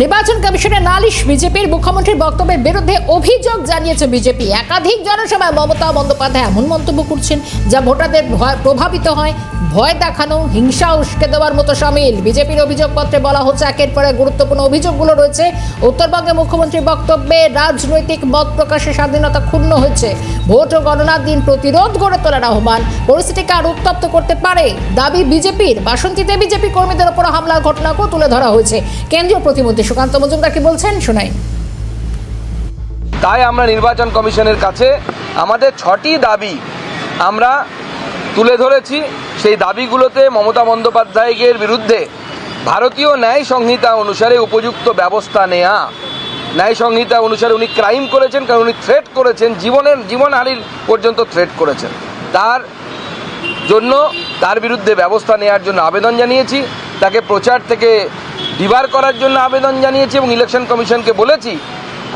নির্বাচন কমিশনের নালিশ বিজেপির মুখ্যমন্ত্রীর বক্তব্যের বিরুদ্ধে অভিযোগ জানিয়েছে বিজেপি। একাধিক জনসভায় মমতা বন্দ্যোপাধ্যায় এমন মন্তব্য করছেন যা ভোটারদের প্রভাবিত হয়, ভয় দেখানো, হিংসা উস্কে দেওয়ার মতো সামিল। বিজেপির অভিযোগপত্রে বলা হচ্ছে একের পর এক গুরুত্বপূর্ণ অভিযোগগুলো রয়েছে। উত্তরবঙ্গে মুখ্যমন্ত্রীর বক্তব্যে রাজনৈতিক মত প্রকাশের স্বাধীনতা ক্ষুণ্ণ হচ্ছে, ভোট ও গণনার দিন প্রতিরোধ গড়ে তোলার আহ্বান পরিস্থিতিকে আরো উত্তপ্ত করতে পারে দাবি বিজেপির। বাসন্তীতে বিজেপি কর্মীদের উপর হামলার ঘটনাকেও তুলে ধরা হয়েছে। কেন্দ্রীয় প্রতিমন্ত্রী সুকান্ত মজুমদার কি বলছেন শোনাই। তাই আমরা নির্বাচন কমিশনের কাছে আমাদের 6টি দাবি আমরা তুলে ধরেছি। সেই দাবিগুলোতে মমতা বন্দ্যোপাধ্যায়ের বিরুদ্ধে ভারতীয় ন্যায় সংহিতা অনুসারে উপযুক্ত ব্যবস্থা নেওয়া। ন্যায় সংহিতা অনুসারে উনি ক্রাইম করেছেন, কারণ উনি থ্রেট করেছেন, জীবনহানির পর্যন্ত থ্রেট করেছেন। তার জন্য তার বিরুদ্ধে ব্যবস্থা নেওয়ার জন্য আবেদন জানিয়েছি, তাকে প্রচার থেকে ডিবার করার জন্য আবেদন জানিয়েছি এবং ইলেকশন কমিশনকে বলেছি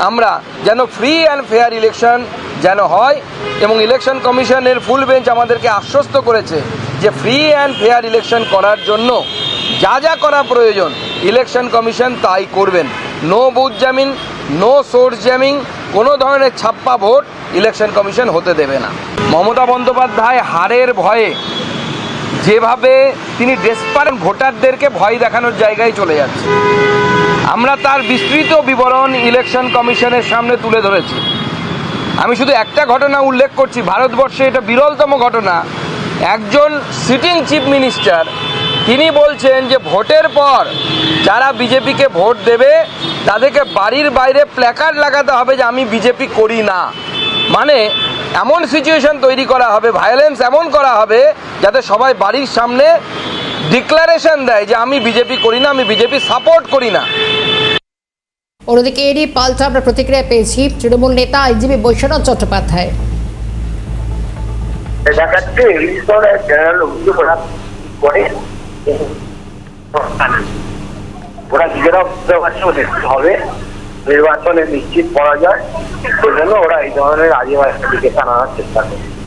আমরা যেন ফ্রি অ্যান্ড ফেয়ার ইলেকশন যেন হয়। এবং ইলেকশন কমিশনের ফুল বেঞ্চ আমাদেরকে আশ্বস্ত করেছে যে ফ্রি অ্যান্ড ফেয়ার ইলেকশন করার জন্য যা যা করা প্রয়োজন ইলেকশন কমিশন তাই করবেন। No booth jamming, no source jamming, কোনো ধরনের ছাপ্পা ভোট ইলেকশন কমিশন হতে দেবে না। মমতা বন্দ্যোপাধ্যায় হারের ভয়ে যেভাবে তিনি ডেসপারেট ভোটারদেরকে ভয় দেখানোর জায়গায় চলে যাচ্ছে, আমরা তার বিস্তৃত বিবরণ ইলেকশন কমিশনের সামনে তুলে ধরেছি। আমি শুধু একটা ঘটনা উল্লেখ করছি, ভারতবর্ষে এটা বিরলতম ঘটনা। একজন সিটিং চিফ মিনিস্টার তিনি বলছেন যে ভোটের পর যারা বিজেপিকে ভোট দেবে তাদেরকে বাড়ির বাইরে প্ল্যাকার্ড লাগাতে হবে যে আমি বিজেপি করি না। মানে এমন সিচুয়েশন তৈরি করা হবে, ভায়োলেন্স এমন করা হবে যাতে সবাই বাড়ির সামনে ডিক্লারেশন দেয় যে আমি বিজেপি করি না, আমি বিজেপি সাপোর্ট করি না। অন্যদিকে এরই পাল্টা আমরা প্রতিক্রিয়া পেয়েছি তৃণমূল নেতা আইনজীবী বৈশ্বনাথ চট্টোপাধ্যায়। দেখাচ্ছে এই ধরনের জেনারেল অভিযোগ ওরা করে, ওরা নিজেরা বুঝতে পারছে দেখতে হবে নির্বাচনে নিশ্চিত পরাজয়, সেজন্য ওরা এই ধরনের আজেবাজে দিকে টানানোর চেষ্টা করে।